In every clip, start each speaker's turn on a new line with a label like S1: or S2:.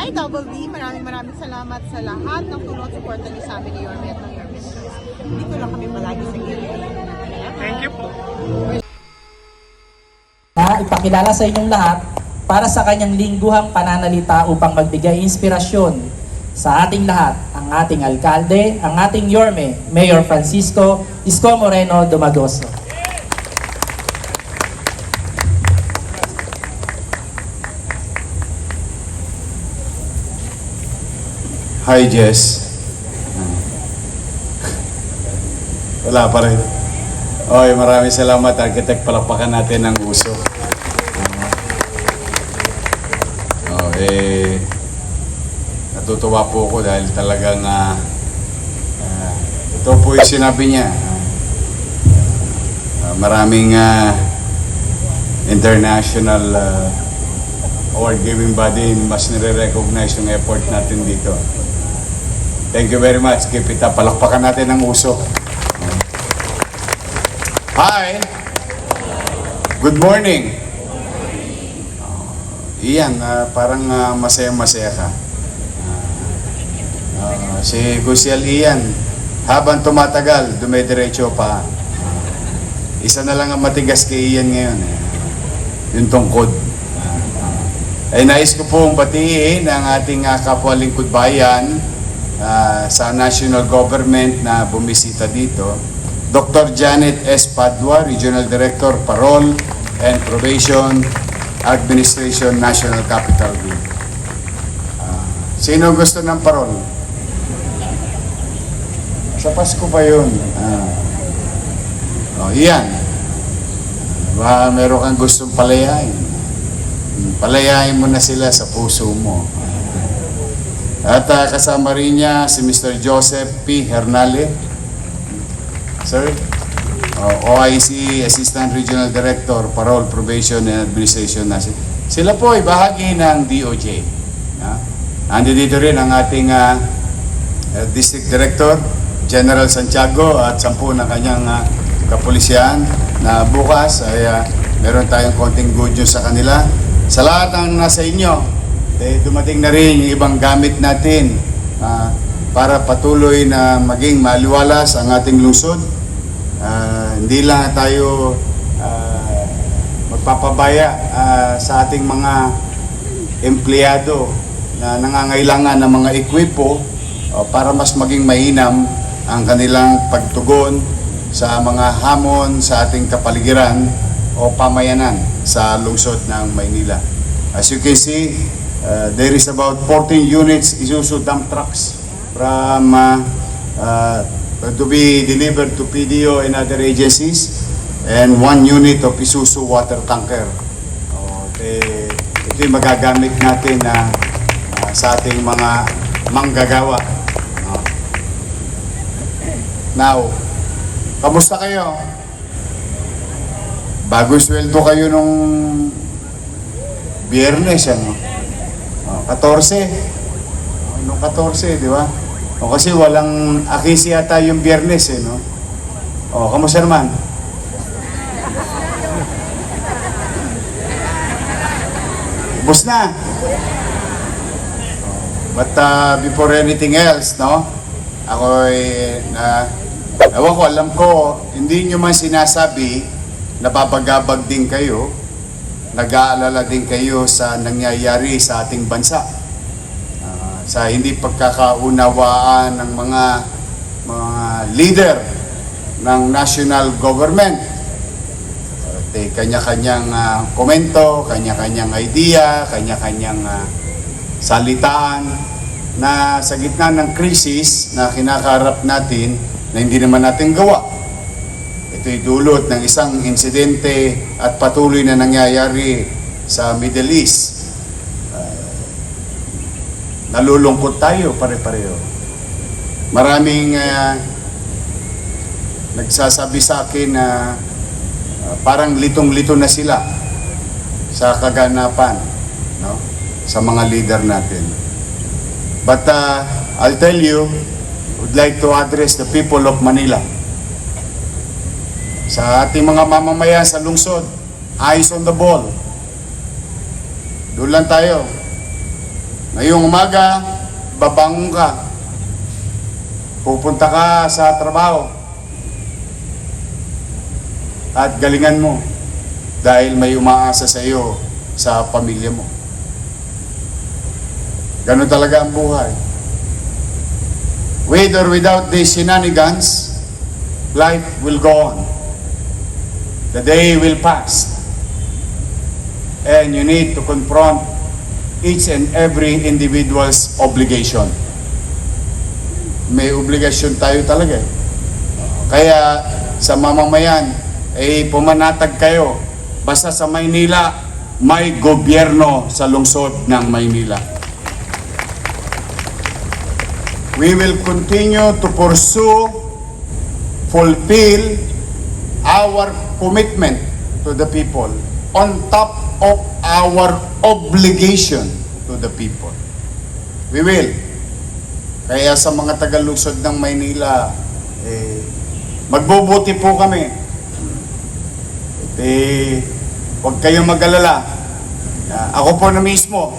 S1: Hi, Double D. Maraming salamat sa lahat ng tulong at suporta niyo sa amin ni Yorme at ng Yorme Shows. Dito lang kami palagi sa gilid.
S2: Thank you po.
S3: Na ipakilala sa inyong lahat para sa kanyang lingguhang pananalita upang magbigay inspirasyon sa ating lahat, ang ating alkalde, ang ating Yorme, Mayor Francisco Isko Moreno Dumagoso.
S4: Hi, Jess. Wala pa rin. Oy, maraming salamat, Architect. Palakpakan natin ng uso. Natutuwa po ako dahil talagang ito po yung sinabi niya. Maraming international award-giving body mas nire-recognize yung effort natin dito. Thank you very much. Keep it up. Palakpakan natin ng uso. Hi! Good morning! Iyan, parang masaya-masaya ka. Si Gusiel Ian, habang tumatagal, dumidiretso pa. Isa na lang ang matigas kay Ian ngayon. Yung tungkod. Ay nais ko pong batiin ang ating kapwa lingkod bayan sa national government na bumisita dito. Dr. Janet S. Padua, Regional Director, Parole and Probation Administration, National Capital Group. Sino gusto ng parole? Sa Pasko pa yun. Iyan. Meron kang gustong palayain. Palayain mo na sila sa puso mo. At kasama rin niya si Mr. Joseph P. Hernale. Sir? OIC Assistant Regional Director, Parole, Probation and Administration. Sila po ay bahagi ng DOJ. Andito rin ang ating District Director, General Santiago, at 10 ng kanyang kapulisyan na bukas ay meron tayong konting good news sa kanila. Sa lahat ng nasa inyo, dumating na rin yung ibang gamit natin para patuloy na maging maliwalas ang ating lungsod. Hindi lang tayo magpapabaya sa ating mga empleyado na nangangailangan ng mga ekwipo para mas maging mainam ang kanilang pagtugon sa mga hamon sa ating kapaligiran o pamayanan sa lungsod ng Maynila. As you can see, there is about 14 units Isuzu dump trucks from to be delivered to PDO and other agencies, and 1 unit of Isuzu water tanker. Ito yung magagamit natin sa ating mga manggagawa. Now, kamusta kayo? Bagong sweldo kayo nung Biyernes, ano? 14. Nung 14, di ba? Kasi walang akisi yata yung Biyernes, no? Kamusta naman? Ubus na. But before anything else, no? Ewan ko, alam ko, hindi nyo man sinasabi, napapagabag din kayo, nag-aalala din kayo sa nangyayari sa ating bansa. Sa hindi pagkakaunawaan ng mga leader ng national government. Kanya-kanyang komento, kanya-kanyang idea, kanya-kanyang salitaan na sa gitna ng krisis na kinakaharap natin na hindi naman natin gawa. Ito'y dulot ng isang insidente at patuloy na nangyayari sa Middle East. Nalulungkot tayo pare-pareho. Maraming nagsasabi sa akin na parang litong-lito na sila sa kaganapan, no? Sa mga leader natin. But I'll tell you, would like to address the people of Manila. Sa ating mga mamamayan sa lungsod, eyes on the ball. Doon lang tayo. Ngayong umaga, babangon ka. Pupunta ka sa trabaho. At galingan mo dahil may umaasa sa iyo sa pamilya mo. Ganun talaga ang buhay. With or without these shenanigans, life will go on. The day will pass. And you need to confront each and every individual's obligation. May obligasyon tayo talaga eh. Kaya sa mamamayan, pumanatag kayo. Basta sa Maynila, may gobyerno sa lungsod ng Maynila. We will continue to pursue, fulfill our commitment to the people on top of our obligation to the people. We will. Kaya sa mga taga-lungsod ng Maynila, magbubuti po kami. Huwag kayong mag-alala. Ako po na mismo,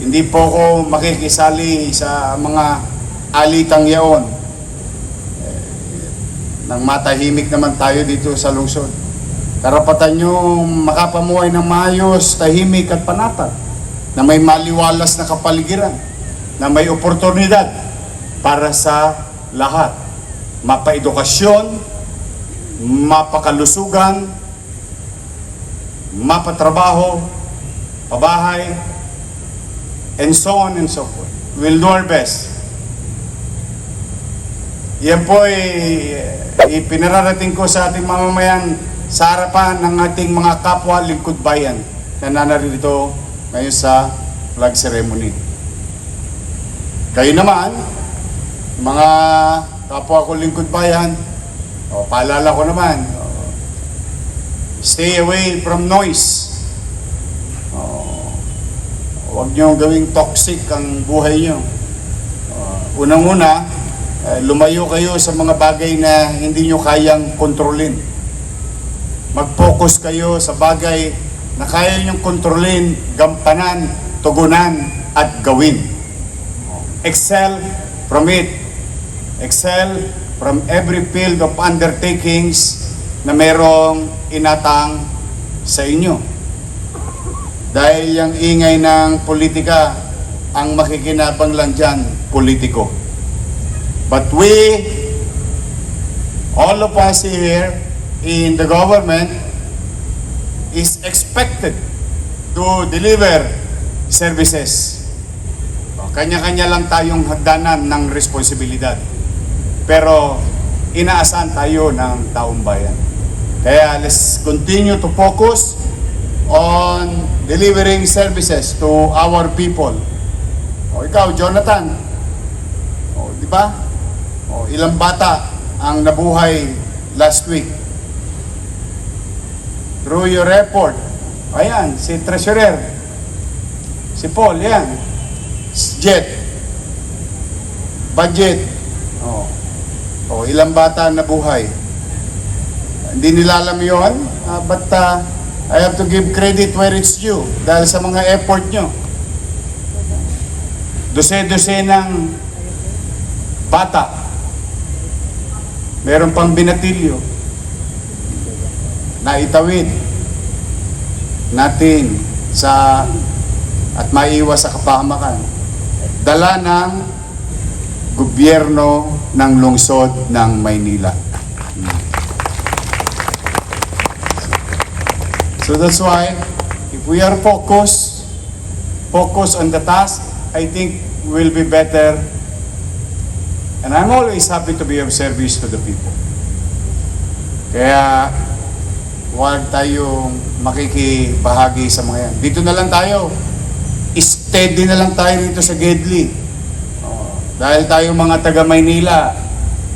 S4: hindi po ako makikisali sa mga alitang yaon. Nang matahimik naman tayo dito sa lungsod. Karapatan nyo makapamuhay ng maayos, tahimik at panatag, na may maliwalas na kapaligiran, na may oportunidad para sa lahat. Mapaedukasyon, mapakalusugan, mapatrabaho, pabahay, and so on and so forth. We'll do our best. Yan po ipinararating ko sa ating mamamayan sa harapan ng ating mga kapwa lingkod bayan na nanarito ngayon sa flag ceremony. Kayo naman, mga kapwa ko lingkod bayan, paalala ko naman, stay away from noise. Huwag nyo gawing toxic ang buhay nyo. Unang-una, lumayo kayo sa mga bagay na hindi nyo kayang kontrolin. Mag-focus kayo sa bagay na kaya nyong kontrolin, gampanan, tugunan, at gawin. Excel from it. Excel from every field of undertakings na merong inatang sa inyo. Dahil yung ingay ng politika, ang makikinabang lang dyan, politiko. But we, all of us here in the government, is expected to deliver services. Kanya-kanya lang tayong hagdanan ng responsibilidad. Pero inaasahan tayo ng taong bayan. Kaya let's continue to focus on delivering services to our people. Ikaw, Jonathan, di ba? Ilang bata ang nabuhay last week. Through your report, ayan, si Treasurer, si Paul, yan, Jet, budget, ilang bata nabuhay. Hindi nila alam yun, but I have to give credit where it's due dahil sa mga effort nyo. Dose-dose ng bata. Meron pang binatilyo na itawid natin sa at maiwas sa kapahamakan. Dala ng gobyerno ng lungsod ng Maynila. So that's why, if we are focused on the task, I think we'll be better. And I'm always happy to be of service to the people. Kaya, huwag tayong makikibahagi sa mga yan. Dito na lang tayo. Steady na lang tayo dito sa Gedli. Dahil tayo mga taga Maynila,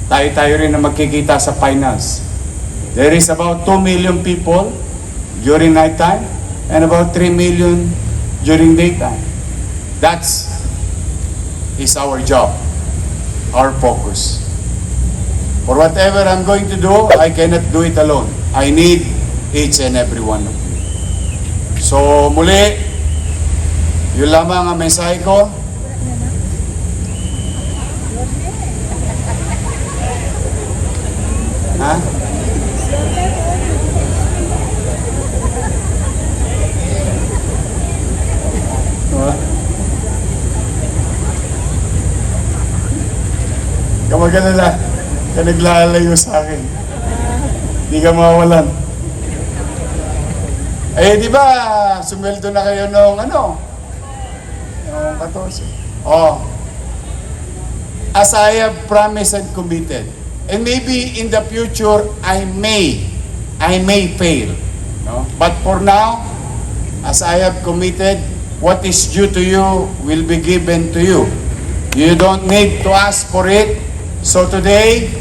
S4: tayo rin na magkikita sa finals. There is about 2 million people during night time and about 3 million during daytime. That's is our job, our focus. For whatever I'm going to do, I cannot do it alone. I need each and every one of you. So muli, Yun lamang ang mensahe ko. Ha? Kamag-alala, ka naglalayo sa akin. Hindi ka mawawalan. Eh, di ba, sumweldo na kayo nung ano? Yung 14. Oh. As I have promised and committed. And maybe in the future, I may fail. No? But for now, as I have committed, what is due to you will be given to you. You don't need to ask for it. So today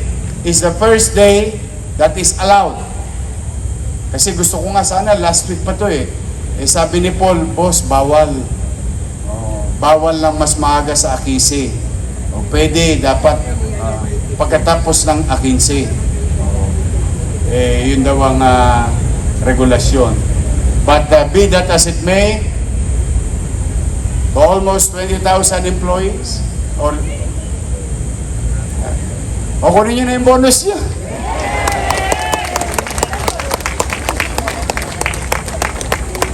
S4: is the first day that is allowed. Kasi gusto ko nga sana, last week pa to eh. Eh sabi ni Paul, boss, bawal. Oh, bawal lang mas maaga sa Akisi. O pwede, dapat pagkatapos ng Akinsi. Eh, yun daw ang regulasyon. But be that as it may, almost 20,000 employees, or kunin nyo na yung bonus niya.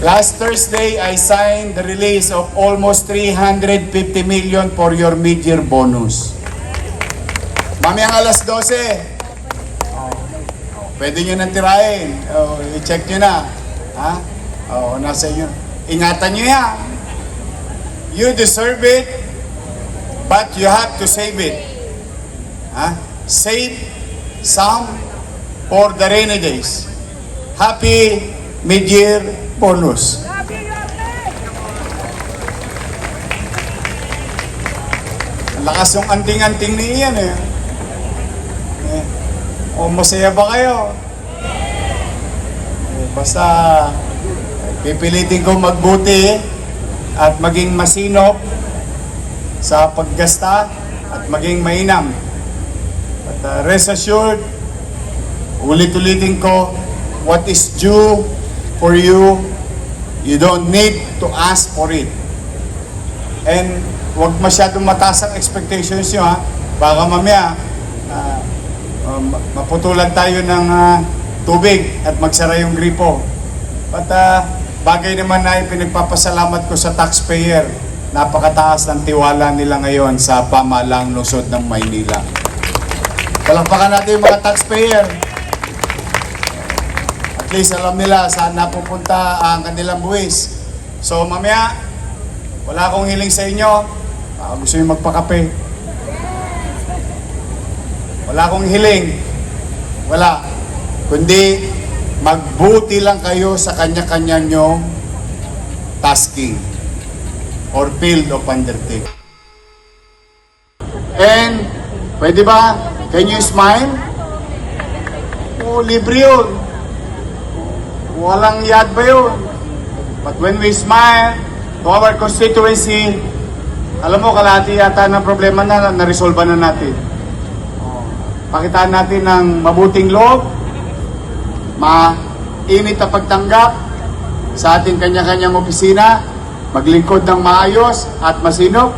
S4: Last Thursday, I signed the release of almost 350 million for your mid-year bonus. Mamayang alas 12. Pwede nyo nang tirahin. I-check nyo na. Ha? Nasa inyo. Ingatan nyo yan. You deserve it, but you have to save it. Ha? Save some for the rainy days. Happy mid-year bonus. Ang lakas yung anting-anting ni Ian eh. O masaya ba kayo? Basta pipilitin ko magbuti at maging masinop sa paggasta at maging mainam. At rest assured, ulit-ulitin ko, what is due for you, you don't need to ask for it. And huwag masyadong mataas ang expectations nyo ha. Baka mamaya, maputulan tayo ng tubig at magsara yung gripo. But bagay naman na pinagpapasalamat ko sa taxpayer. Napakataas ng tiwala nila ngayon sa pamahalaang lungsod ng Maynila. Palakpakan natin yung mga taxpayer. At least alam nila saan napupunta ang kanilang buwis. So mamaya, wala akong hiling sa inyo. Gusto nyo magpakape. Wala akong hiling. Wala. Kundi magbuti lang kayo sa kanya-kanya nyong tasking or field of undertaking. And, pwede ba? Can you smile? Libre yun. Walang yad ba yun? But when we smile to our constituency, alam mo, kalahati yata ng problema na na-resolve na natin. Pakitaan natin ng mabuting loob, mainit na pagtanggap sa ating kanya-kanyang opisina, maglingkod ng maayos at masinop.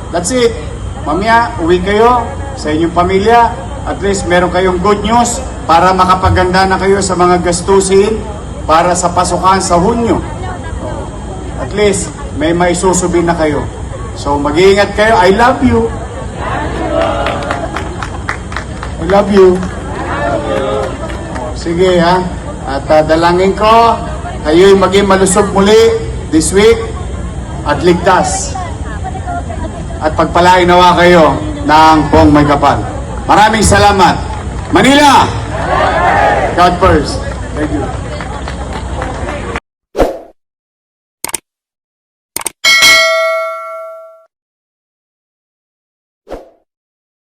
S4: That's it. Mamaya, uwi kayo sa inyong pamilya. At least meron kayong good news para makapaganda na kayo sa mga gastusin para sa pasukan sa Hunyo. At least, may maisusubi na kayo. So, mag-iingat kayo. I love you. I love you. Sige ha. At dalangin ko, kayo'y maging malusog muli this week at ligtas. At pagpalain nawa kayo ng buong may kapal. Maraming salamat. Manila! God first. Thank you.